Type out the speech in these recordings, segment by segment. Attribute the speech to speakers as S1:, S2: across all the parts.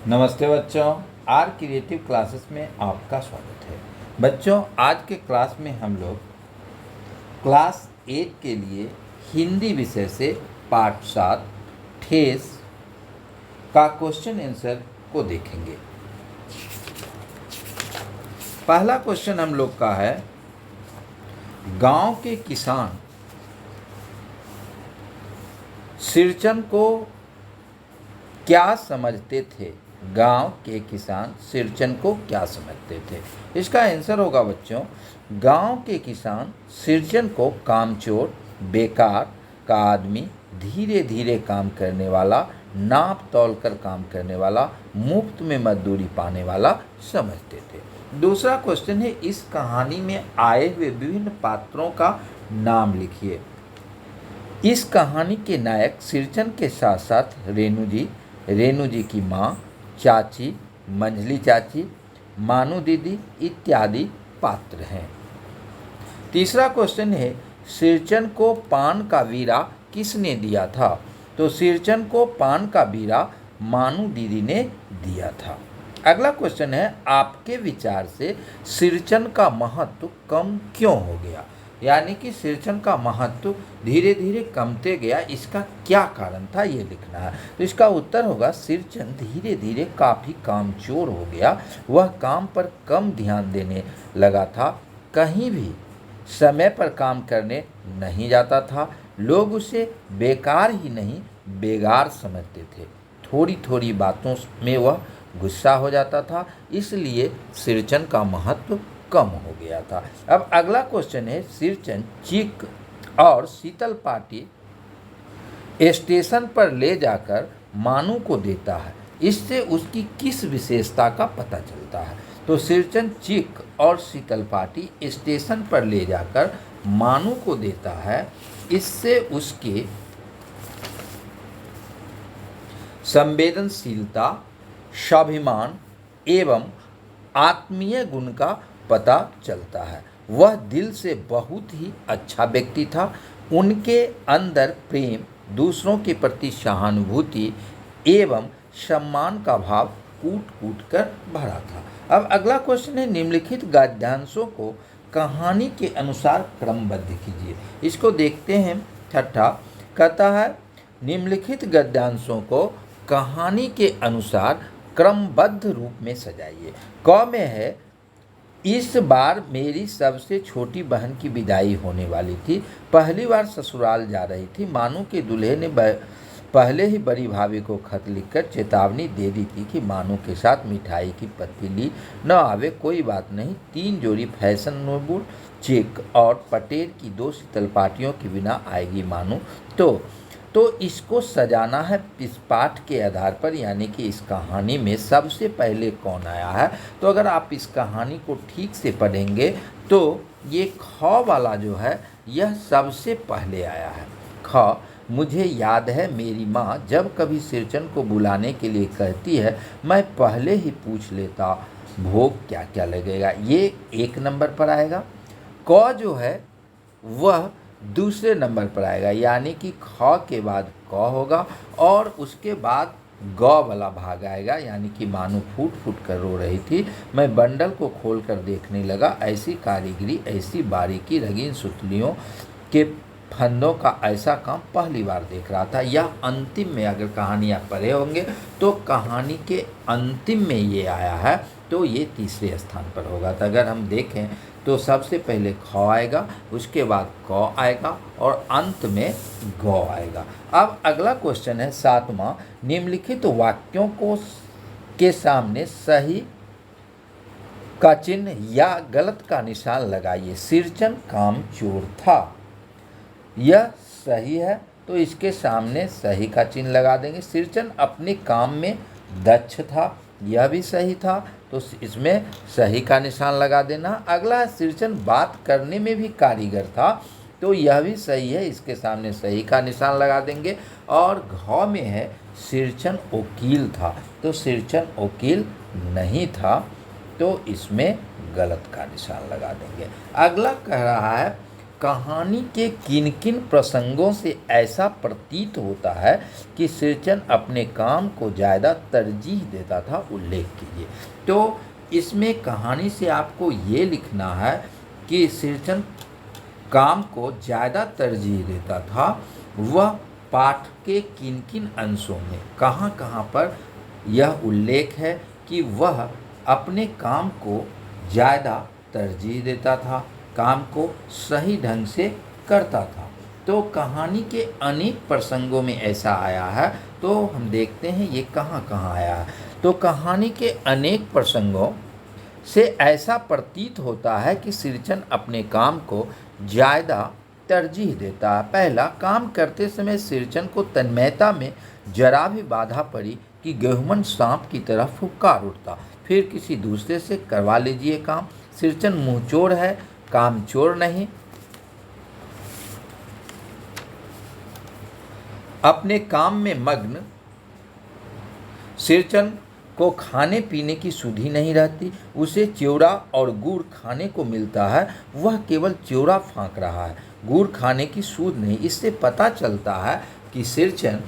S1: नमस्ते बच्चों, are creative classes में आपका स्वागत है। बच्चों, आज के क्लास में हम लोग क्लास 8 के लिए हिंदी विषय से पाठ 7 ठेस का क्वेश्चन आंसर को देखेंगे। पहला क्वेश्चन हम लोग का है, गांव के किसान सिरचन को क्या समझते थे? गांव के किसान सिरचन को क्या समझते थे? इसका आंसर होगा बच्चों, गांव के किसान सिरचन को कामचोर, बेकार का आदमी, धीरे धीरे काम करने वाला, नाप तौल कर काम करने वाला, मुफ्त में मजदूरी पाने वाला समझते थे। दूसरा क्वेश्चन है, इस कहानी में आए हुए विभिन्न पात्रों का नाम लिखिए। इस कहानी के नायक सिरचन के साथ साथ रेणु जी की माँ, चाची, मंझली चाची, मानू दीदी इत्यादि पात्र हैं। तीसरा क्वेश्चन है, सिरचन को पान का बीड़ा किसने दिया था? तो सिरचन को पान का बीड़ा मानू दीदी ने दिया था। अगला क्वेश्चन है, आपके विचार से सिरचन का महत्व कम क्यों हो गया? यानी कि सिरचन का महत्व धीरे धीरे कमते गया, इसका क्या कारण था, ये लिखना है। तो इसका उत्तर होगा, सिरचन धीरे धीरे काफ़ी कामचोर हो गया। वह काम पर कम ध्यान देने लगा था, कहीं भी समय पर काम करने नहीं जाता था। लोग उसे बेकार ही नहीं बेगार समझते थे। थोड़ी थोड़ी बातों में वह गुस्सा हो जाता था, इसलिए सिरचन का महत्व कम हो गया था। अब अगला क्वेश्चन है, सिरचन चीक और शीतल पाटी स्टेशन पर ले जाकर मानू को देता है, इससे उसकी किस विशेषता का पता चलता है? तो सिरचन चीक और शीतल पाटी स्टेशन पर ले जाकर मानू को देता है, इससे उसके संवेदनशीलता, स्वाभिमान एवं आत्मीय गुण का पता चलता है। वह दिल से बहुत ही अच्छा व्यक्ति था। उनके अंदर प्रेम, दूसरों के प्रति सहानुभूति एवं सम्मान का भाव कूट कूट कर भरा था। अब अगला क्वेश्चन है, निम्नलिखित गद्यांशों को कहानी के अनुसार क्रमबद्ध कीजिए। इसको देखते हैं। छठा कहता है, निम्नलिखित गद्यांशों को कहानी के अनुसार क्रमबद्ध रूप में सजाइए। क में है, इस बार मेरी सबसे छोटी बहन की विदाई होने वाली थी। पहली बार ससुराल जा रही थी। मानू के दूल्हे ने पहले ही बड़ी भाभी को खत लिखकर चेतावनी दे दी थी कि मानू के साथ मिठाई की पतीली न आवे। कोई बात नहीं, 3 जोड़ी फैशनेबल चेक और पटेल की 2 शीतल पाटियों के बिना आएगी मानू। तो इसको सजाना है इस पाठ के आधार पर, यानी कि इस कहानी में सबसे पहले कौन आया है। तो अगर आप इस कहानी को ठीक से पढ़ेंगे तो ये ख वाला जो है यह सबसे पहले आया है। ख, मुझे याद है मेरी माँ जब कभी सिरचन को बुलाने के लिए कहती है, मैं पहले ही पूछ लेता भोग क्या क्या लगेगा। ये 1 नंबर पर आएगा। क जो है वह दूसरे नंबर पर आएगा, यानी कि ख के बाद क होगा और उसके बाद ग वाला भाग आएगा, यानी कि मानू फूट फूट कर रो रही थी। मैं बंडल को खोल कर देखने लगा, ऐसी कारीगरी, ऐसी बारीकी, रंगीन सुतलियों के फंदों का ऐसा काम पहली बार देख रहा था। यह अंतिम में, अगर कहानी आप पढ़े होंगे तो कहानी के अंतिम में ये आया है, तो ये तीसरे स्थान पर होगा। तो अगर हम देखें तो सबसे पहले ख आएगा, उसके बाद क आएगा और अंत में ग आएगा। अब अगला क्वेश्चन है 7वां, निम्नलिखित वाक्यों को के सामने सही का चिन्ह या गलत का निशान लगाइए। सिरचन कामचोर था, यह सही है, तो इसके सामने सही का चिन्ह लगा देंगे। सिरचन अपने काम में दक्ष था, यह भी सही था, तो इसमें सही का निशान लगा देना। अगला, सिरचन बात करने में भी कारीगर था, तो यह भी सही है, इसके सामने सही का निशान लगा देंगे। और घ में है, सिरचन वकील था, तो सिरचन वकील नहीं था, तो इसमें गलत का निशान लगा देंगे। अगला कह रहा है, कहानी के किन किन प्रसंगों से ऐसा प्रतीत होता है कि सिरचन अपने काम को ज़्यादा तरजीह देता था, उल्लेख कीजिए। तो इसमें कहानी से आपको ये लिखना है कि सिरचन काम को ज़्यादा तरजीह देता था। वह पाठ के किन किन अंशों में कहाँ कहाँ पर यह उल्लेख है कि वह अपने काम को ज़्यादा तरजीह देता था, काम को सही ढंग से करता था। तो कहानी के अनेक प्रसंगों में ऐसा आया है। तो हम देखते हैं ये कहाँ कहाँ आया है। तो कहानी के अनेक प्रसंगों से ऐसा प्रतीत होता है कि सिरचन अपने काम को ज़्यादा तरजीह देता है। पहला, काम करते समय सिरचन को तन्मयता में जरा भी बाधा पड़ी कि गेहूमन सांप की तरह फुफकार उठता। फिर किसी दूसरे से करवा लीजिए काम। सिरचन मुँहचोर है, काम चोर नहीं। अपने काम में मग्न सिरचन को खाने पीने की सुधि नहीं रहती। उसे चिवड़ा और गुड़ खाने को मिलता है, वह केवल चिवड़ा फाँक रहा है, गुड़ खाने की सूध नहीं। इससे पता चलता है कि सिरचन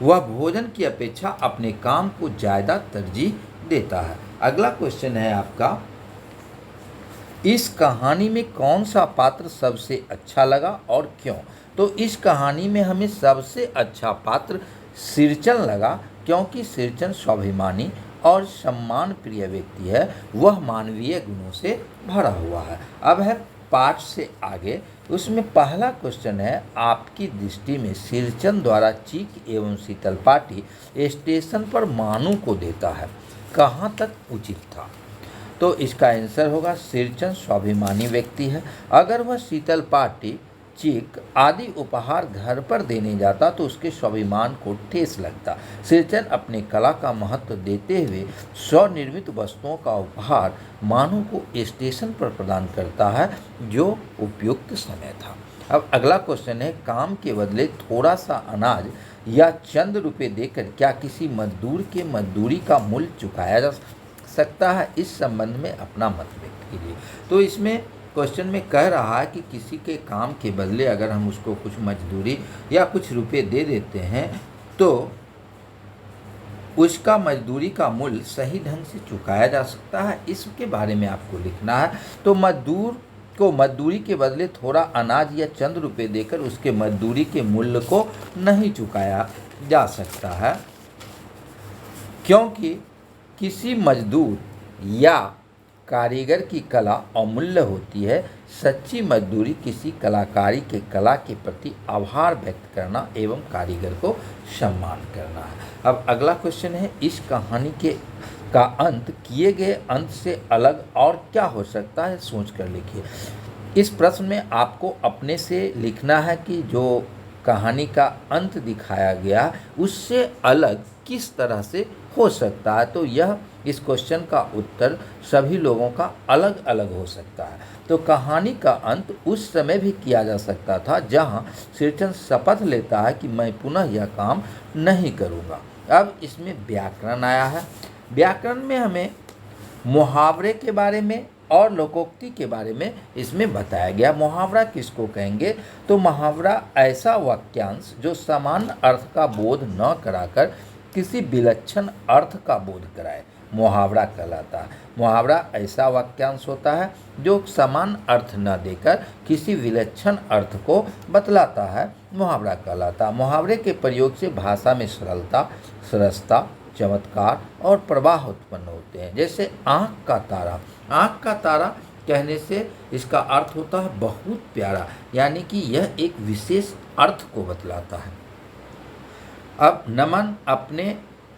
S1: वह भोजन की अपेक्षा अपने काम को ज़्यादा तरजीह देता है। अगला क्वेश्चन है आपका, इस कहानी में कौन सा पात्र सबसे अच्छा लगा और क्यों? तो इस कहानी में हमें सबसे अच्छा पात्र सिरचन लगा, क्योंकि सिरचन स्वाभिमानी और सम्मान प्रिय व्यक्ति है। वह मानवीय गुणों से भरा हुआ है। अब है पाठ से आगे। उसमें पहला क्वेश्चन है, आपकी दृष्टि में सिरचन द्वारा चीक एवं शीतल पाटी स्टेशन पर मानू को देता है, कहाँ तक उचित था? तो इसका आंसर होगा, सिरचन स्वाभिमानी व्यक्ति है। अगर वह शीतल पाटी, चीक आदि उपहार घर पर देने जाता तो उसके स्वाभिमान को ठेस लगता। सिरचन अपने कला का महत्व देते हुए स्वनिर्मित वस्तुओं का उपहार मानव को स्टेशन पर प्रदान करता है, जो उपयुक्त समय था। अब अगला क्वेश्चन है, काम के बदले थोड़ा सा अनाज या चंद रुपये देकर क्या किसी मजदूर के मजदूरी का मूल्य चुकाया जा सकता है? इस संबंध में अपना मत व्यक्त कीजिए। तो इसमें क्वेश्चन में कह रहा है कि किसी के काम के बदले अगर हम उसको कुछ मजदूरी या कुछ रुपए दे देते हैं तो उसका मजदूरी का मूल्य सही ढंग से चुकाया जा सकता है, इसके बारे में आपको लिखना है। तो मजदूर को मजदूरी के बदले थोड़ा अनाज या चंद रुपए देकर उसके मजदूरी के मूल्य को नहीं चुकाया जा सकता है, क्योंकि किसी मजदूर या कारीगर की कला अमूल्य होती है। सच्ची मजदूरी किसी कलाकारी के कला के प्रति आभार व्यक्त करना एवं कारीगर को सम्मान करना है। अब अगला क्वेश्चन है, इस कहानी का अंत किए गए अंत से अलग और क्या हो सकता है? सोच कर लिखिए। इस प्रश्न में आपको अपने से लिखना है कि जो कहानी का अंत दिखाया गया उससे अलग किस तरह से हो सकता है। तो यह इस क्वेश्चन का उत्तर सभी लोगों का अलग अलग हो सकता है। तो कहानी का अंत उस समय भी किया जा सकता था जहां सिरचन शपथ लेता है कि मैं पुनः यह काम नहीं करूंगा। अब इसमें व्याकरण आया है। व्याकरण में हमें मुहावरे के बारे में और लोकोक्ति के बारे में इसमें बताया गया। मुहावरा किसको कहेंगे? तो मुहावरा ऐसा वाक्यांश जो सामान्य अर्थ का बोध न कराकर किसी विलक्षण अर्थ का बोध कराए, मुहावरा कहलाता है। मुहावरा ऐसा वाक्यांश होता है जो समान अर्थ न देकर किसी विलक्षण अर्थ को बतलाता है, मुहावरा कहलाता है। मुहावरे के प्रयोग से भाषा में सरलता, सरसता, चमत्कार और प्रवाह उत्पन्न होते हैं। जैसे आँख का तारा। आँख का तारा कहने से इसका अर्थ होता है बहुत प्यारा, यानी कि यह एक विशेष अर्थ को बतलाता है। अब नमन अपने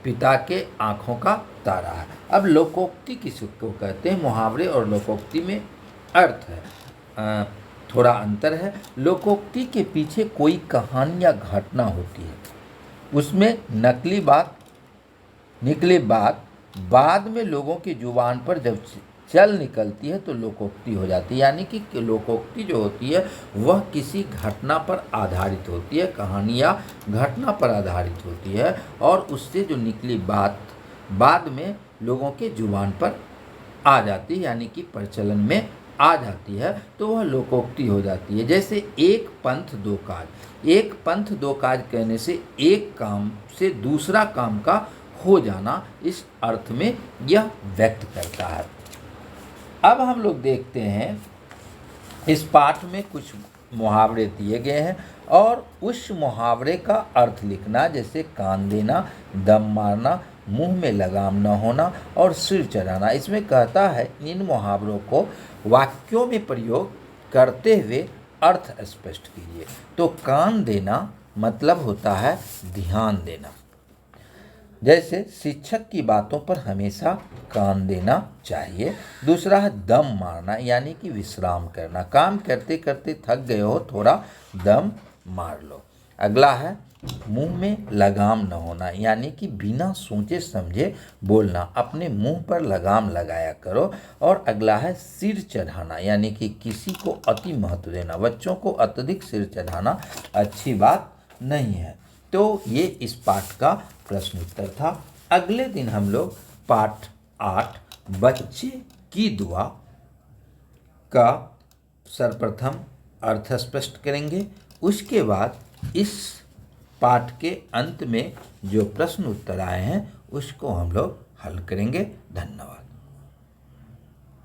S1: पिता के आँखों का तारा है। अब लोकोक्ति किसको कहते हैं? मुहावरे और लोकोक्ति में अर्थ है, थोड़ा अंतर है। लोकोक्ति के पीछे कोई कहानी या घटना होती है, उसमें निकली बात बाद में लोगों की जुबान पर जब चल निकलती है तो लोकोक्ति हो जाती है। यानी कि लोकोक्ति जो होती है वह किसी घटना पर आधारित होती है, कहानी या घटना पर आधारित होती है, और उससे जो निकली बात बाद में लोगों के जुबान पर आ जाती है, यानी कि प्रचलन में आ जाती है तो वह लोकोक्ति हो जाती है। जैसे एक पंथ दो काज, एक पंथ दो काज कहने से एक काम से दूसरा काम का हो जाना, इस अर्थ में यह व्यक्त करता है। अब हम लोग देखते हैं इस पाठ में कुछ मुहावरे दिए गए हैं और उस मुहावरे का अर्थ लिखना, जैसे कान देना, दम मारना, मुंह में लगाम न होना और सिर चढ़ाना। इसमें कहता है इन मुहावरों को वाक्यों में प्रयोग करते हुए अर्थ स्पष्ट कीजिए। तो कान देना मतलब होता है ध्यान देना, जैसे शिक्षक की बातों पर हमेशा कान देना चाहिए। दूसरा है दम मारना, यानी कि विश्राम करना, काम करते करते थक गए हो, थोड़ा दम मार लो। अगला है मुंह में लगाम न होना, यानी कि बिना सोचे समझे बोलना, अपने मुंह पर लगाम लगाया करो। और अगला है सिर चढ़ाना, यानी कि किसी को अति महत्व देना, बच्चों को अत्यधिक सिर चढ़ाना अच्छी बात नहीं है। तो ये इस पाठ का प्रश्न उत्तर था। अगले दिन हम लोग पाठ 8 बच्चे की दुआ का सर्वप्रथम अर्थ स्पष्ट करेंगे। उसके बाद इस पाठ के अंत में जो प्रश्न उत्तर आए हैं उसको हम लोग हल करेंगे। धन्यवाद।